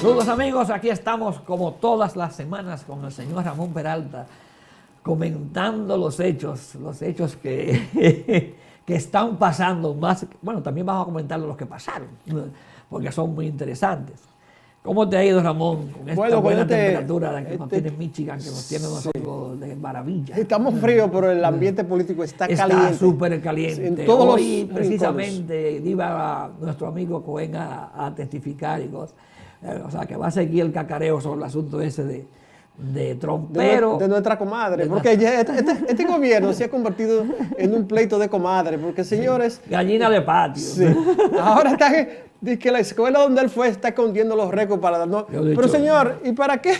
Saludos amigos, aquí estamos como todas las semanas con el señor Ramón Peralta comentando los hechos que, que están pasando más. Bueno, también vamos a comentar los que pasaron, porque son muy interesantes. ¿Cómo te ha ido, Ramón, con esta buena temperatura que nos tiene en Michigan, que nos tiene nosotros de maravilla? Estamos fríos, pero el ambiente político está caliente. Está súper caliente. En todos Hoy, los precisamente, iba nuestro amigo Cohen a testificar y cosas. O sea, que va a seguir el cacareo sobre el asunto ese de Trump, pero... De nuestra comadre, porque ya este gobierno se ha convertido en un pleito de comadre, porque señores... Gallina de patio. Sí. Ahora está que la escuela donde él fue está escondiendo los récords para darnos... Pero señor, ¿y para qué?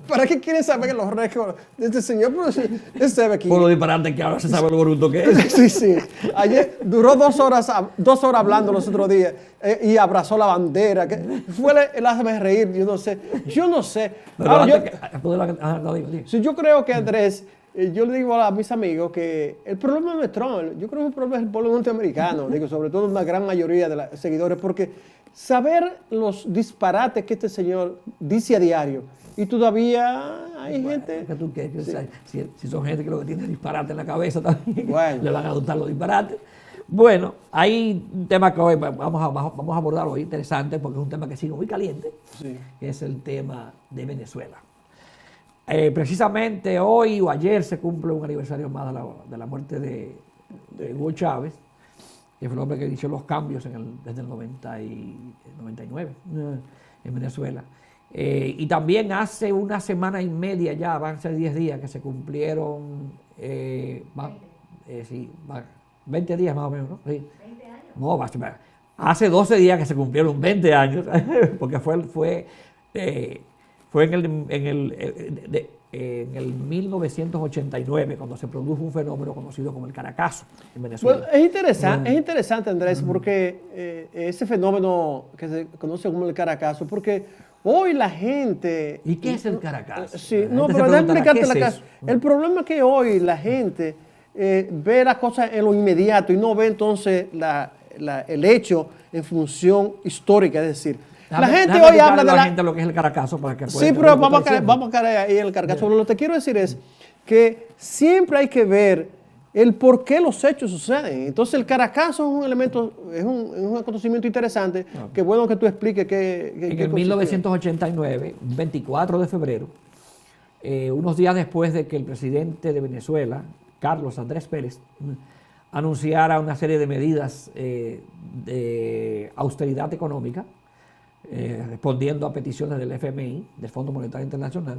¿Para qué quieren saber los récords de este señor? Pero él sabe aquí. Por lo disparate que ahora se sabe lo bruto que es. Sí, sí. Ayer duró 2 horas hablando los otros días y abrazó la bandera. Fue el hazme reír, yo no sé. Pero ahora, yo creo que Andrés, yo le digo a mis amigos que el problema no es Trump, yo creo que el problema es el pueblo norteamericano, digo, sobre todo una gran mayoría de los seguidores, porque saber los disparates que este señor dice a diario, y todavía hay gente... Si son gente que lo que tiene disparate en la cabeza también, bueno, le van a adoptar los disparates. Bueno, hay un tema que hoy vamos a abordar hoy, interesante, porque es un tema que sigue muy caliente, sí, que es el tema de Venezuela. Precisamente hoy o ayer se cumple un aniversario más de la muerte de Hugo Chávez, que fue el hombre que inició los cambios desde el 99 en Venezuela. Y también hace una semana y media ya, van a ser 10 días que se cumplieron, 20 días más o menos, ¿no? Sí. 20 años. No, hace 12 días que se cumplieron 20 años, porque fue en el 1989 cuando se produjo un fenómeno conocido como el Caracazo en Venezuela. Bueno, es interesante, Andrés, porque ese fenómeno que se conoce como el Caracazo, porque hoy la gente... ¿Y qué es el Caracazo? Sí, no, pero déjame explicarte la casa. El problema es que hoy la gente ve las cosas en lo inmediato y no ve entonces el hecho en función histórica, es decir... La gente hoy habla de la gente lo que es el Caracazo para que sí, pero vamos a caer ahí en el Caracazo. Lo que te quiero decir es que siempre hay que ver el por qué los hechos suceden. Entonces el Caracazo es un elemento, es un acontecimiento interesante, que bueno que tú expliques qué en el 1989, 24 de febrero, unos días después de que el presidente de Venezuela, Carlos Andrés Pérez, anunciara una serie de medidas de austeridad económica, respondiendo a peticiones del FMI, del Fondo Monetario Internacional,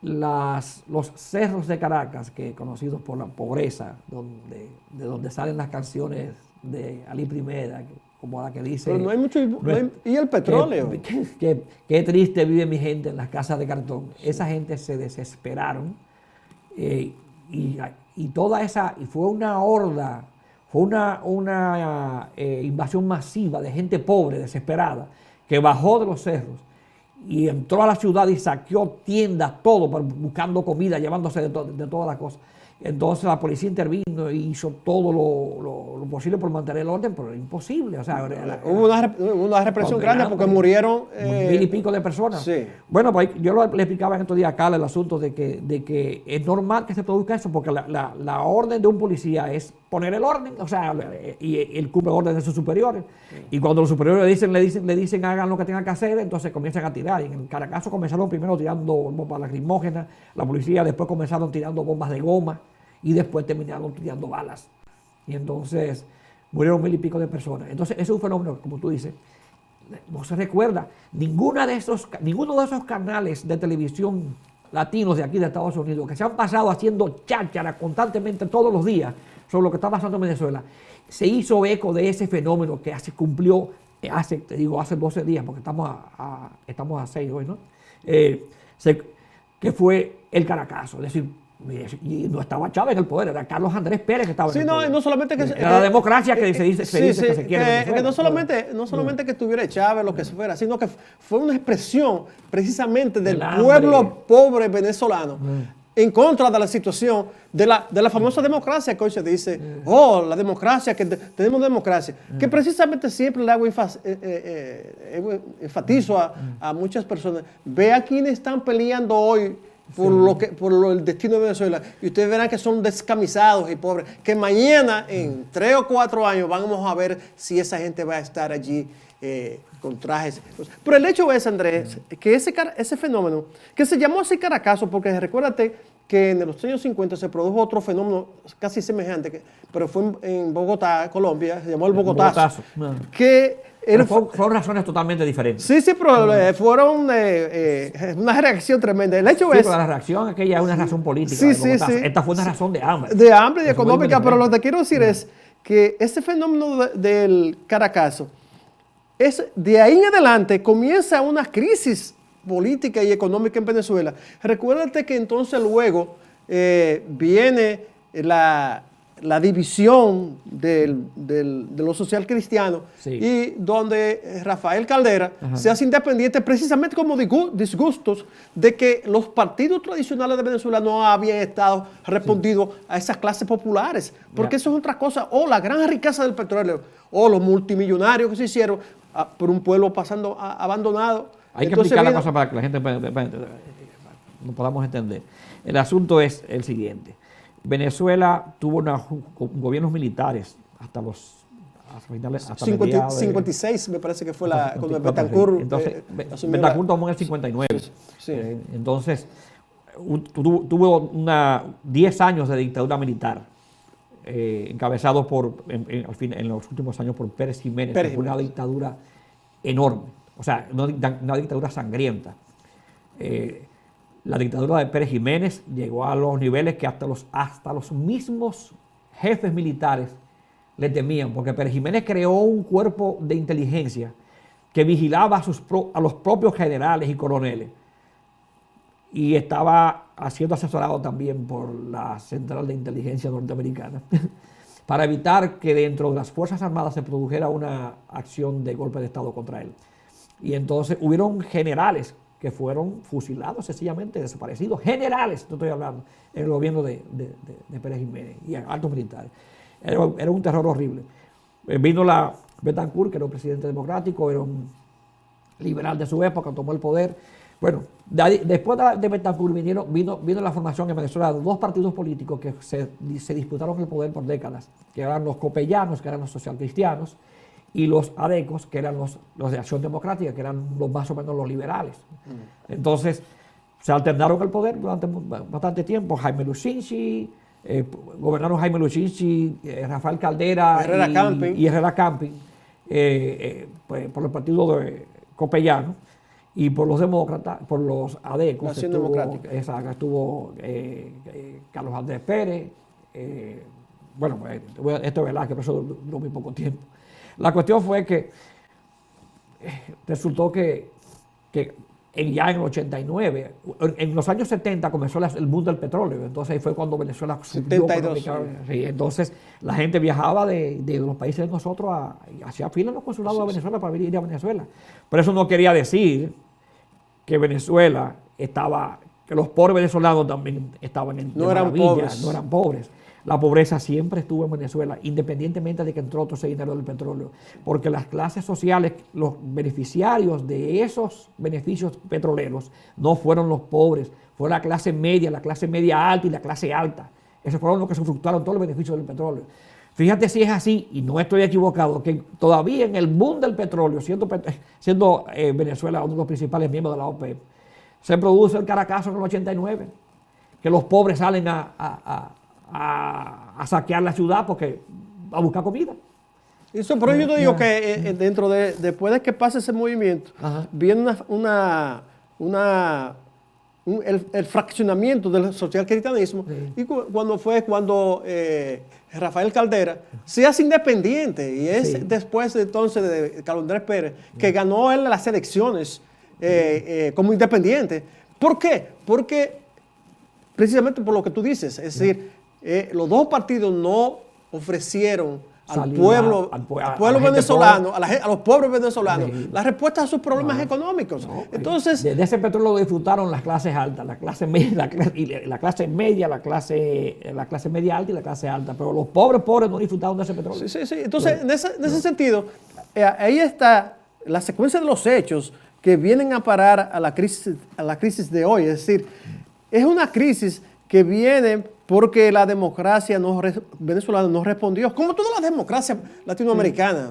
los cerros de Caracas, que conocidos por la pobreza, de donde salen las canciones de Ali Primera, como la que dice... Pero no hay mucho... ¿Y el petróleo? Qué triste vive mi gente en las casas de cartón. Sí. Esa gente se desesperaron y toda esa... Y fue una horda... Fue una invasión masiva de gente pobre, desesperada, que bajó de los cerros y entró a la ciudad y saqueó tiendas, todo, buscando comida, llevándose de todas las cosas. Entonces la policía intervino y hizo todo lo posible por mantener el orden, pero era imposible. O sea, hubo una represión grande porque murieron... 1000 y pico de personas. Sí. Bueno, pues yo le explicaba en estos días a Carla el asunto de que es normal que se produzca eso, porque la orden de un policía es poner el orden, o sea, y él cumple órdenes de sus superiores. Sí. Y cuando los superiores le dicen hagan lo que tengan que hacer, entonces comienzan a tirar. Y en el Caracazo comenzaron primero tirando bombas lacrimógenas, la policía después comenzaron tirando bombas de goma, y después terminaron tirando balas. Y entonces murieron 1000 y pico de personas. Entonces ese es un fenómeno, como tú dices, no se recuerda. Ninguno de esos canales de televisión latinos de aquí de Estados Unidos que se han pasado haciendo cháchara constantemente todos los días sobre lo que está pasando en Venezuela, se hizo eco de ese fenómeno que cumplió hace 12 días, porque estamos a 6 hoy, ¿no? Que fue el Caracazo. Es decir, y no estaba Chávez en el poder, era Carlos Andrés Pérez que estaba en el poder. No solamente que... Era la democracia que se dice que se quiere. Que no solamente que estuviera Chávez, lo que fuera, sino que fue una expresión precisamente del pueblo pobre venezolano. en contra de la situación de la famosa democracia que hoy se dice, oh, la democracia, que tenemos democracia, que precisamente siempre le hago enfatizo a muchas personas. Ve a quienes están peleando hoy por el destino de Venezuela y ustedes verán que son descamisados y pobres, que mañana, en 3 o 4 años, vamos a ver si esa gente va a estar allí con trajes. Pero el hecho es, Andrés, que ese fenómeno, que se llamó así Caracazo, porque recuérdate que en los años 50 se produjo otro fenómeno casi semejante, pero fue en Bogotá, Colombia, se llamó el Bogotazo. Fueron razones totalmente diferentes. Sí, pero fueron una reacción tremenda. El hecho es... Pero la reacción aquella es una razón política. Sí. Esta fue una razón de hambre. De hambre y económica, pero lo que quiero decir es que ese fenómeno del Caracazo, de ahí en adelante comienza una crisis política y económica en Venezuela. Recuérdate que entonces luego viene la división de los social cristianos y donde Rafael Caldera se hace independiente precisamente como disgustos de que los partidos tradicionales de Venezuela no habían estado respondidos a esas clases populares, porque eso es otra cosa, o la gran riqueza del petróleo, o los multimillonarios que se hicieron por un pueblo pasando abandonado. Hay que explicar la cosa para que la gente lo podamos entender. El asunto es el siguiente. Venezuela tuvo gobiernos militares hasta finales, hasta 56 me parece que fue cuando Betancourt. Entonces, Betancourt tomó en el 59. Sí. Entonces, tuvo 10 años de dictadura militar, encabezados en los últimos años por Pérez Jiménez, que fue una dictadura enorme. O sea, una dictadura sangrienta. La dictadura de Pérez Jiménez llegó a los niveles que hasta los mismos jefes militares le temían, porque Pérez Jiménez creó un cuerpo de inteligencia que vigilaba a los propios generales y coroneles. Y estaba siendo asesorado también por la Central de Inteligencia Norteamericana para evitar que dentro de las Fuerzas Armadas se produjera una acción de golpe de Estado contra él. Y entonces hubieron generales que fueron fusilados, sencillamente desaparecidos. Generales, no estoy hablando, en el gobierno de Pérez Jiménez y altos militares. Era un terror horrible. Vino Betancourt, que era un presidente democrático, era un liberal de su época, tomó el poder. Bueno, después de Betancourt vino la formación en Venezuela de 2 partidos políticos que se disputaron el poder por décadas, que eran los copellanos, que eran los socialcristianos, y los adecos, que eran los de Acción Democrática, que eran más o menos los liberales. Entonces, se alternaron el poder durante bastante tiempo. Jaime Luchinchi, gobernaron Jaime Luchinchi, Rafael Caldera y Herrera Camping, pues, por el partido de Copellano, y por los demócratas, por los adecos. Acción Democrática. Estuvo Carlos Andrés Pérez. Bueno, esto es verdad que por eso duró muy poco tiempo. La cuestión fue que resultó que ya en el 89, en los años 70 comenzó el boom del petróleo, entonces ahí fue cuando Venezuela subió. 72. Sí, entonces la gente viajaba de los países de nosotros hacia fila en los consulados de Venezuela para ir a Venezuela. Pero eso no quería decir que Venezuela que los pobres venezolanos también estaban no eran pobres. No eran pobres. La pobreza siempre estuvo en Venezuela, independientemente de que entró todo ese dinero del petróleo, porque las clases sociales, los beneficiarios de esos beneficios petroleros, no fueron los pobres, fue la clase media alta y la clase alta. Esos fueron los que usufructuaron todos los beneficios del petróleo. Fíjate si es así, y no estoy equivocado, que todavía en el boom del petróleo, siendo Venezuela uno de los principales miembros de la OPEP, se produce el Caracazo en el 89, que los pobres salen a saquear la ciudad a buscar comida. Eso, pero yo te digo que después de que pase ese movimiento, viene el fraccionamiento del socialcristianismo, y cuando Rafael Caldera se hace independiente, y es después entonces de Carlos Andrés Pérez, que ganó él las elecciones como independiente. ¿Por qué? Porque precisamente por lo que tú dices, es decir, los 2 partidos no ofrecieron al pueblo venezolano, a los pobres venezolanos, Sí. la respuesta a sus problemas económicos. No, Entonces, de ese petróleo lo disfrutaron las clases altas, la clase media, la clase media alta y la clase alta, pero los pobres no disfrutaron de ese petróleo. sí. Entonces, en ese sentido, ahí está la secuencia de los hechos que vienen a parar a la crisis de hoy. Es decir, es una crisis que viene porque la democracia venezolana no respondió, como todas las democracias latinoamericanas,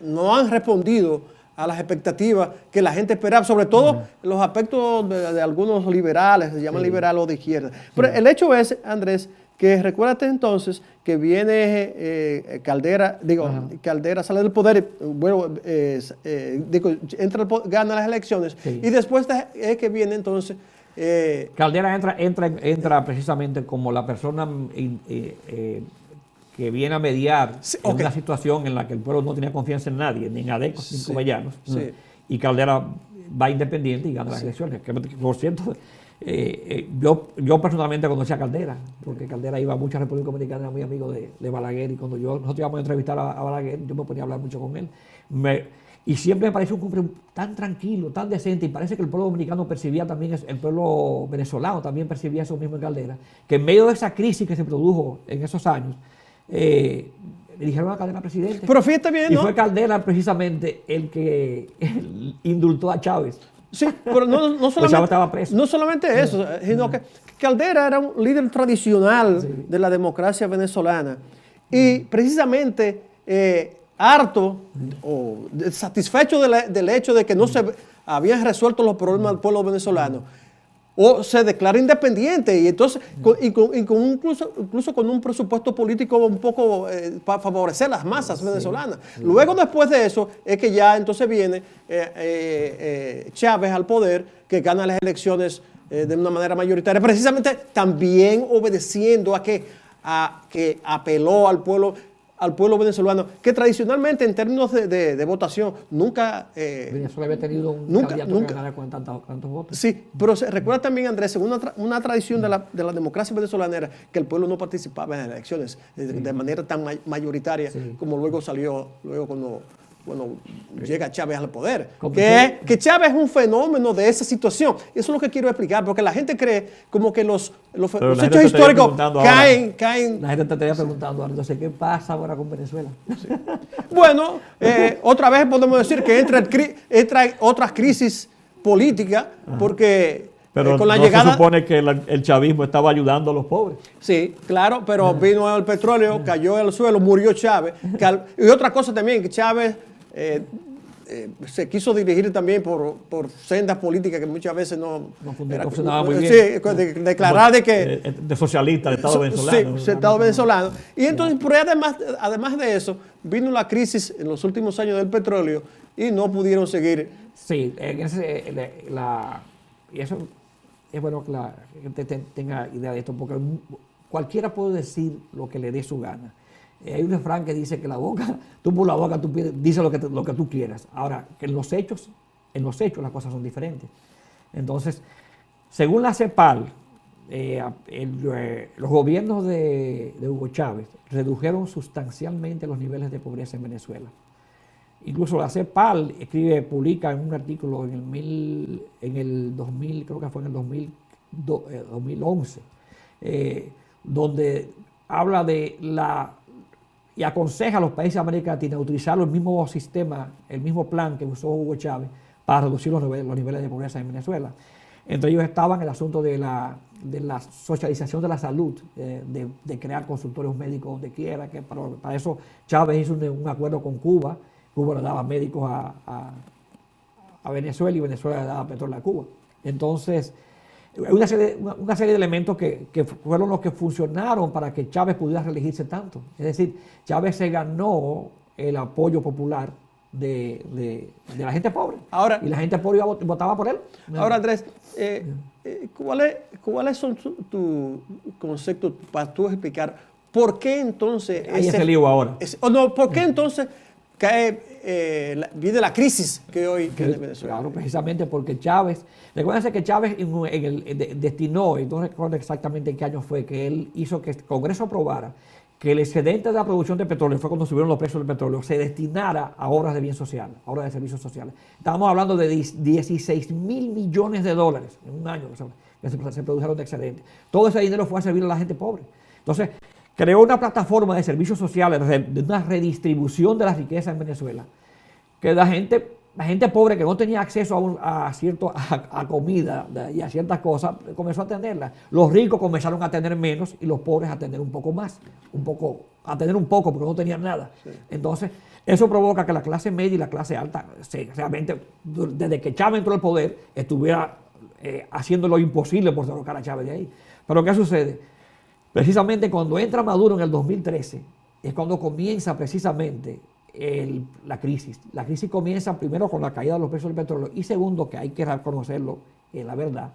no han respondido a las expectativas que la gente esperaba, sobre todo los aspectos de algunos liberales, se llaman liberales o de izquierda. Pero el hecho es, Andrés, que recuérdate entonces que viene Caldera, Caldera sale del poder, gana las elecciones, y después es que viene entonces... Caldera entra precisamente como la persona que viene a mediar en una situación en la que el pueblo no tenía confianza en nadie, ni en Adecos ni en Covellanos. Y Caldera va independiente y gana las elecciones. Que, por cierto, yo personalmente conocí a Caldera, porque Caldera iba a mucha República Dominicana, era muy amigo de Balaguer, y cuando nosotros íbamos a entrevistar a Balaguer, yo me ponía a hablar mucho con él. Y siempre me pareció un hombre tan tranquilo, tan decente, y parece que el pueblo dominicano percibía también, el pueblo venezolano también percibía eso mismo en Caldera, que en medio de esa crisis que se produjo en esos años, le dijeron a Caldera presidente. Pero fíjate bien, y ¿no? fue Caldera precisamente el que indultó a Chávez. Sí, pero no solamente, Chávez estaba preso. No solamente eso, sino que Caldera era un líder tradicional de la democracia venezolana. Y precisamente harto o satisfecho del hecho de que no se habían resuelto los problemas del pueblo venezolano, o se declara independiente, y entonces incluso con un presupuesto político un poco para favorecer las masas venezolanas. Luego, después de eso, es que ya entonces viene Chávez al poder, que gana las elecciones de una manera mayoritaria, precisamente también obedeciendo a que apeló al pueblo venezolano, que tradicionalmente en términos de votación nunca... Venezuela había tenido un candidato que ganara con tantos votos. Sí, pero recuerda también, Andrés, según una tradición de la democracia venezolana era que el pueblo no participaba en las elecciones de manera tan mayoritaria como luego salió, cuando llega Chávez al poder. Que Chávez es un fenómeno de esa situación. Eso es lo que quiero explicar, porque la gente cree como que los hechos históricos caen. La gente te estaría preguntando, entonces, ¿qué pasa ahora con Venezuela? Sí. Bueno, otra vez podemos decir que entra otras crisis políticas, porque... Pero con la llegada, se supone que el chavismo estaba ayudando a los pobres. Sí, claro, pero vino el petróleo, cayó al suelo, murió Chávez. Y otra cosa también, que Chávez se quiso dirigir también por sendas políticas que muchas veces no funcionaba muy bien. Sí, declarar de que... De socialista, de Estado venezolano. Sí, Estado venezolano. Y entonces, pero además de eso, vino la crisis en los últimos años del petróleo y no pudieron seguir. Sí, y eso... Es bueno que la gente tenga idea de esto, porque cualquiera puede decir lo que le dé su gana. Hay un refrán que dice que tú por la boca tú dices lo que tú quieras. Ahora, que en los hechos las cosas son diferentes. Entonces, según la CEPAL, los gobiernos de Hugo Chávez redujeron sustancialmente los niveles de pobreza en Venezuela. Incluso la CEPAL publica en un artículo en el 2000, creo que fue en el 2011, donde habla y aconseja a los países de América Latina utilizar el mismo sistema, el mismo plan que usó Hugo Chávez para reducir los niveles de pobreza en Venezuela. Entre ellos estaban el asunto de la socialización de la salud, de crear consultorios médicos donde quiera, que para eso Chávez hizo un acuerdo con Cuba. Cuba le daba médicos a Venezuela y Venezuela le daba petróleo a Cuba. Entonces, una serie de elementos que fueron los que funcionaron para que Chávez pudiera reelegirse tanto. Es decir, Chávez se ganó el apoyo popular de la gente pobre. Ahora, y la gente pobre votaba por él. Ahora, Andrés, ¿cuáles son tus conceptos para tú explicar por qué entonces... Ahí es el lío ahora. ¿Por qué entonces... viene la crisis que hoy tiene Venezuela? Claro, precisamente porque Chávez, recuérdense que Chávez destinó, y no recuerdo exactamente en qué año fue, que él hizo que el Congreso aprobara que el excedente de la producción de petróleo, fue cuando subieron los precios del petróleo, se destinara a obras de bien social, a obras de servicios sociales. Estábamos hablando de 16 mil millones de dólares en un año que se produjeron de excedente. Todo ese dinero fue a servir a la gente pobre. Entonces, creó una plataforma de servicios sociales, de una redistribución de la riqueza en Venezuela, que la gente pobre que no tenía acceso a comida y a ciertas cosas, comenzó a tenerla. Los ricos comenzaron a tener menos y los pobres a tener un poco más, porque no tenían nada. Sí. Entonces, eso provoca que la clase media y la clase alta, realmente, desde que Chávez entró al poder, estuviera haciendo lo imposible por derrocar a Chávez de ahí. Pero ¿qué sucede? Precisamente cuando entra Maduro en el 2013, es cuando comienza precisamente la crisis. La crisis comienza primero con la caída de los precios del petróleo y segundo, que hay que reconocerlo, la verdad,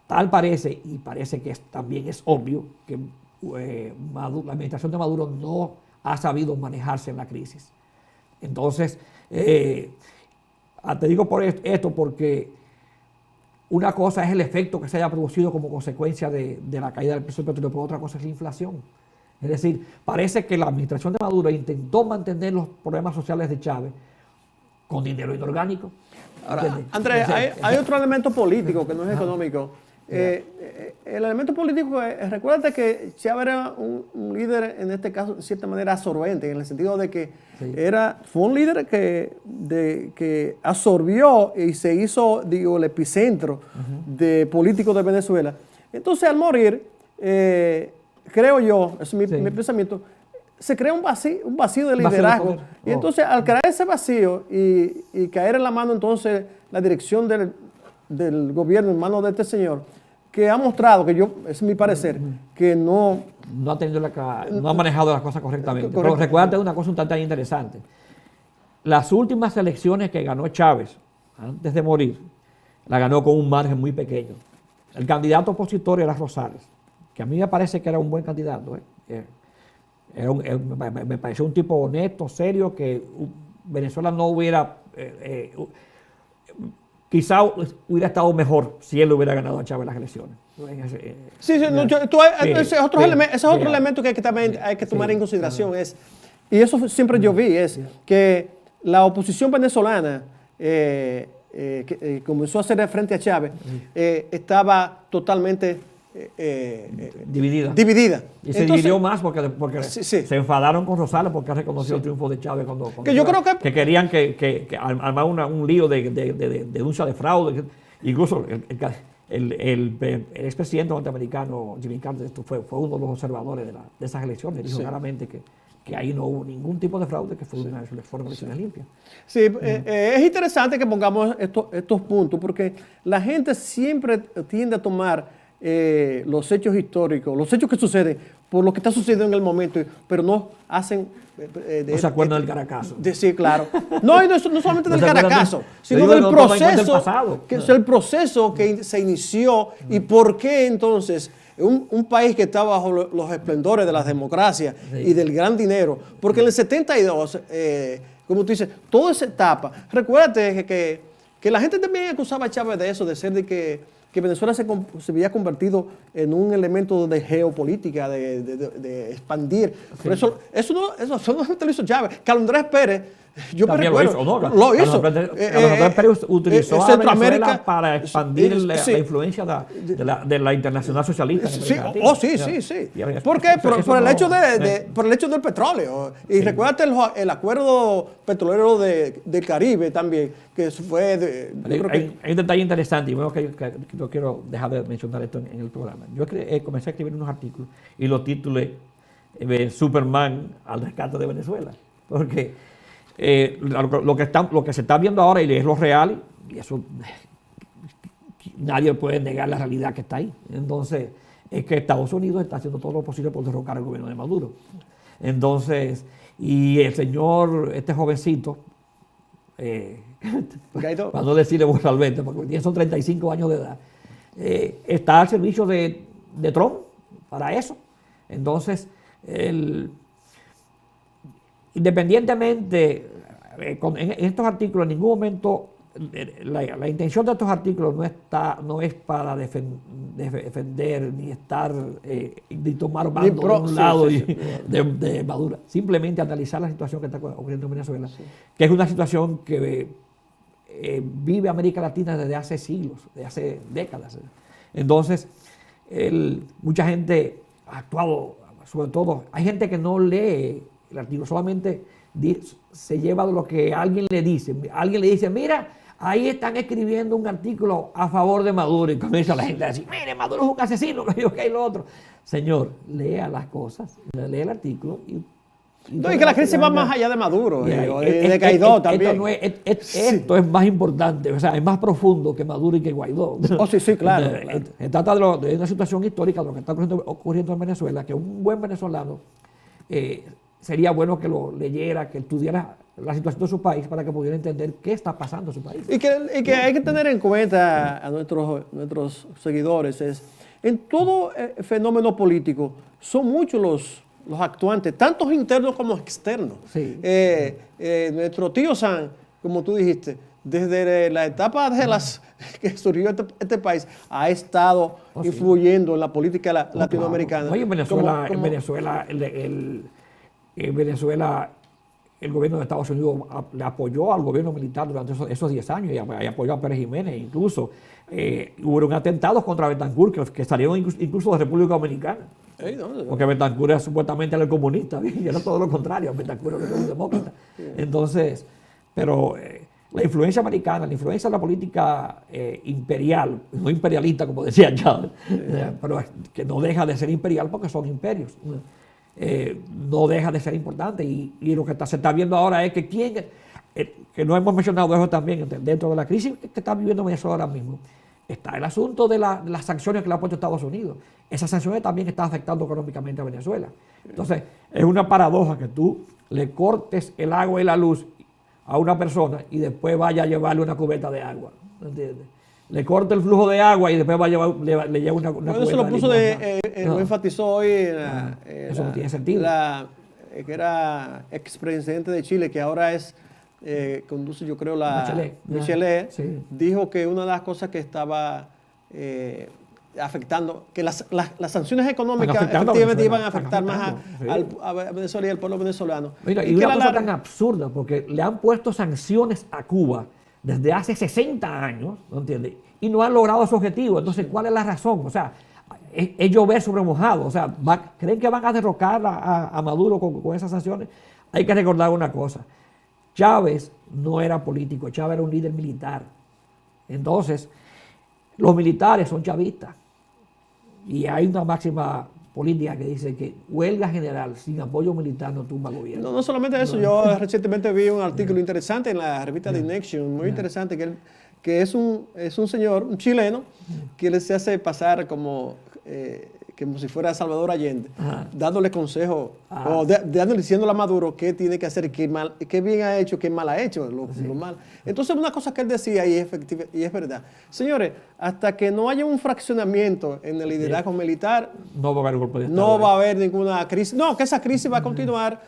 tal parece, y parece que también es obvio, que la administración de Maduro no ha sabido manejarse en la crisis. Entonces, te digo por esto porque una cosa es el efecto que se haya producido como consecuencia de la caída del precio del petróleo, pero otra cosa es la inflación. Es decir, parece que la administración de Maduro intentó mantener los problemas sociales de Chávez con dinero inorgánico. Ahora, Andrés, hay otro elemento político que no es económico. El elemento político es, recuérdate que Chávez era un líder, en este caso, de cierta manera, absorbente, en el sentido de que fue un líder que absorbió y se hizo, el epicentro de políticos de Venezuela. Entonces, al morir, creo yo, es mi pensamiento, se crea un vacío de liderazgo. Y entonces, al crear ese vacío y caer en la mano, entonces, la dirección del gobierno en manos de este señor, que ha mostrado, es mi parecer, que no ha manejado las cosas correctamente. Pero recuérdate una cosa un tanto interesante. Las últimas elecciones que ganó Chávez, antes de morir, la ganó con un margen muy pequeño. El candidato opositor era Rosales, que a mí me parece que era un buen candidato. Me pareció un tipo honesto, serio, que Venezuela no hubiera... quizá hubiera estado mejor si él hubiera ganado a Chávez las elecciones. Ese es otro elemento que también hay que tomar en consideración. Y eso siempre yo vi, es que la oposición venezolana que comenzó a hacer frente a Chávez estaba totalmente dividida. Y se dividió más porque se enfadaron con Rosales porque reconoció el triunfo de Chávez cuando yo creo que querían que armar un lío de denuncia de fraude. Incluso el expresidente norteamericano Jimmy Carter fue uno de los observadores de esas elecciones. Dijo claramente que ahí no hubo ningún tipo de fraude, que fueron elecciones limpias. Sí, es interesante que pongamos estos puntos porque la gente siempre tiende a tomar los hechos históricos, los hechos que suceden por lo que está sucediendo en el momento, pero no hacen... no se acuerdan del Caracazo. Sí, claro. No solamente del Caracazo, sino del proceso, que es el proceso que se inició y por qué entonces un país que está bajo los esplendores de las democracias y del gran dinero, porque en el 72, como tú dices, toda esa etapa, recuérdate que la gente también acusaba a Chávez de eso, de ser de que Venezuela se había convertido en un elemento de geopolítica, de expandir. Por eso no lo hizo Chávez. Carlos Andrés Pérez, yo me recuerdo, lo hizo. Carlos Andrés Pérez utilizó a Venezuela para expandir la influencia de la internacional socialista. Sí. ¿Por qué? Por el hecho del petróleo. Y recuérdate el acuerdo petrolero del Caribe también, que fue... Hay un detalle interesante, y bueno, que no quiero dejar de mencionar esto en el programa. Yo comencé a escribir unos artículos y los titulé Superman al rescate de Venezuela. Porque lo que se está viendo ahora y es lo real, y eso nadie puede negar la realidad que está ahí. Entonces, es que Estados Unidos está haciendo todo lo posible por derrocar al gobierno de Maduro. Entonces, y el señor, este jovencito, para no decirle burralmente, porque tiene son 35 años de edad, está al servicio de Trump para eso. Entonces, independientemente, en estos artículos en ningún momento la intención de estos artículos no es para defender ni estar ni tomar bando de un lado de Maduro. Simplemente analizar la situación que está ocurriendo en Venezuela, que es una situación que vive América Latina desde hace siglos, desde hace décadas. Entonces, mucha gente ha actuado, sobre todo, hay gente que no lee el artículo, solamente se lleva de lo que alguien le dice. Alguien le dice, mira, ahí están escribiendo un artículo a favor de Maduro, y comienza la gente a decir, mire, Maduro es un asesino, que lo otro. Señor, lea las cosas, lee el artículo no, y que la crisis va más allá de Maduro, de Guaidó también. Esto es más importante, o sea, es más profundo que Maduro y que Guaidó. Oh, sí, claro. Se trata de una situación histórica, de lo que está ocurriendo en Venezuela, que un buen venezolano sería bueno que lo leyera, que estudiara la situación de su país para que pudiera entender qué está pasando en su país. Y que hay que tener en cuenta a nuestros seguidores, en todo fenómeno político, son muchos los actuantes, tanto internos como externos. Sí. Nuestro tío San, como tú dijiste, desde la etapa de que surgió este país, ha estado influyendo en la política latinoamericana. Oye, en Venezuela, el gobierno de Estados Unidos le apoyó al gobierno militar durante esos 10 años y apoyó a Pérez Jiménez. Incluso hubo un atentado contra Betancourt que salieron incluso de República Dominicana. Porque Betancourt supuestamente era el comunista, y era todo lo contrario, Betancourt era un demócrata. Entonces, pero la influencia americana, la influencia de la política imperial, no imperialista como decía Chávez, pero que no deja de ser imperial porque son imperios. No deja de ser importante y lo que se está viendo ahora es que que no hemos mencionado eso también dentro de la crisis que está viviendo Venezuela ahora mismo, está el asunto de las sanciones que le ha puesto Estados Unidos. Esas sanciones también están afectando económicamente a Venezuela. Entonces, es una paradoja que tú le cortes el agua y la luz a una persona y después vaya a llevarle una cubeta de agua, ¿entiendes? Le corta el flujo de agua y después va a le lleva una cubeta eso lo puso lo enfatizó hoy eso no tiene sentido. Que era expresidente de Chile, que ahora conduce, yo creo, Michelet, sí. Dijo que una de las cosas que estaba afectando, que las sanciones económicas efectivamente iban a afectar más a Venezuela y al pueblo venezolano. Mira, y una cosa tan absurda, porque le han puesto sanciones a Cuba desde hace 60 años, ¿no entiendes? Y no han logrado su objetivo. Entonces, ¿cuál es la razón? O sea, es llover sobre mojado. O sea, ¿creen que van a derrocar a Maduro con esas sanciones? Hay que recordar una cosa. Chávez no era político, Chávez era un líder militar. Entonces, los militares son chavistas. Y hay una máxima política que dice que huelga general sin apoyo militar no tumba gobierno. No solamente eso, yo recientemente vi un artículo interesante en la revista The Nation, muy interesante, que es un señor, un chileno, que se hace pasar como si fuera Salvador Allende, dándole consejos, o diciéndole a Maduro qué tiene que hacer, qué bien ha hecho, qué mal ha hecho, lo mal. Entonces, una cosa que él decía, y es verdad, señores, hasta que no haya un fraccionamiento en el liderazgo militar, no va a haber golpe de Estado. No va a haber ninguna crisis. No, que esa crisis va a continuar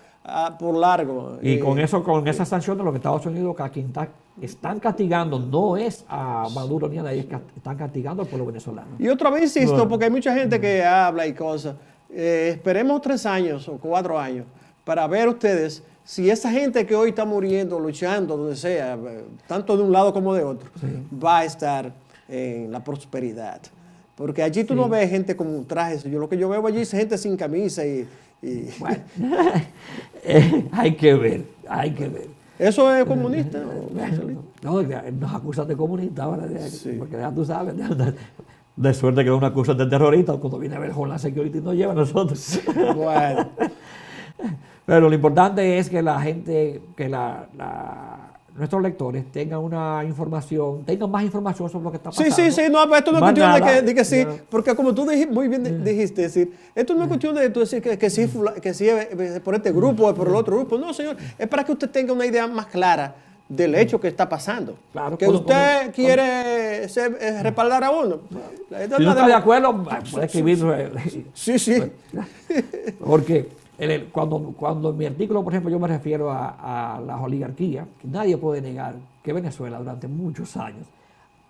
por largo. Y con esas sanciones, los Estados Unidos, a quien están castigando no es a Maduro ni a nadie, están castigando al pueblo venezolano. Y otra vez insisto, porque hay mucha gente que habla y cosas. Esperemos 3 años o 4 años para ver ustedes si esa gente que hoy está muriendo, luchando, donde sea, tanto de un lado como de otro, va a estar en la prosperidad. Porque allí tú no ves gente con trajes. Lo que yo veo allí es gente sin camisa y bueno, hay que ver. ¿Eso es comunista? No, nos acusan de comunistas ahora, porque ya tú sabes, de suerte que nos acusan de terroristas, cuando viene a ver Homeland Security nos lleva a nosotros. Bueno. Pero lo importante es que la gente, que nuestros lectores tengan más información sobre lo que está pasando. Sí, no, esto no es cuestión de que sí, porque como tú muy bien dijiste, esto no es cuestión de tú decir que sí es por este grupo o por el otro grupo, no, señor, es para que usted tenga una idea más clara del hecho que está pasando. Claro, que usted quiere respaldar a uno. Si no está de acuerdo, puede escribir. Sí. Porque cuando en mi artículo, por ejemplo, yo me refiero a las oligarquías, que nadie puede negar que Venezuela durante muchos años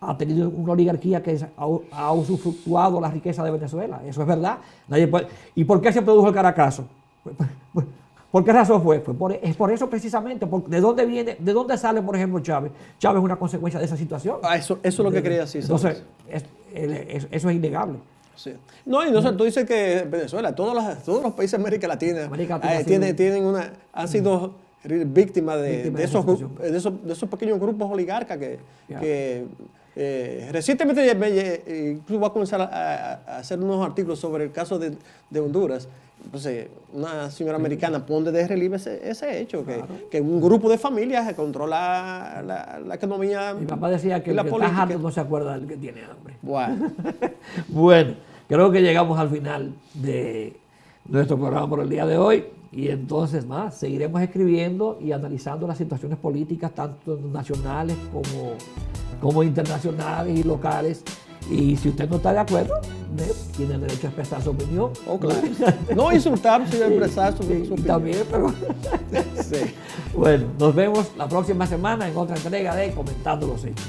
ha tenido una oligarquía que ha usufructuado la riqueza de Venezuela. Eso es verdad. ¿Y por qué se produjo el Caracazo? ¿Por qué razón fue? Es por eso precisamente. ¿De dónde sale, por ejemplo, Chávez? Chávez es una consecuencia de esa situación. Eso es lo que quería decir. Entonces, eso es innegable. Sí. No, y entonces tú dices que Venezuela, todos los países de América Latina, han sido víctimas de esos pequeños grupos oligarcas que recientemente incluso voy a comenzar a hacer unos artículos sobre el caso de Honduras. Entonces, una señora americana pone de relieve ese hecho, claro, que un grupo de familias controla la economía. Mi papá decía que el que está harto no se acuerda del que tiene hambre. Bueno. Bueno, creo que llegamos al final de nuestro programa por el día de hoy. Y entonces más, seguiremos escribiendo y analizando las situaciones políticas, tanto nacionales como internacionales y locales. Y si usted no está de acuerdo, tiene el derecho a expresar su opinión. Oh, claro. No insultar, sino expresar su opinión. También, pero... Sí. Bueno, nos vemos la próxima semana en otra entrega de Comentando los Hechos.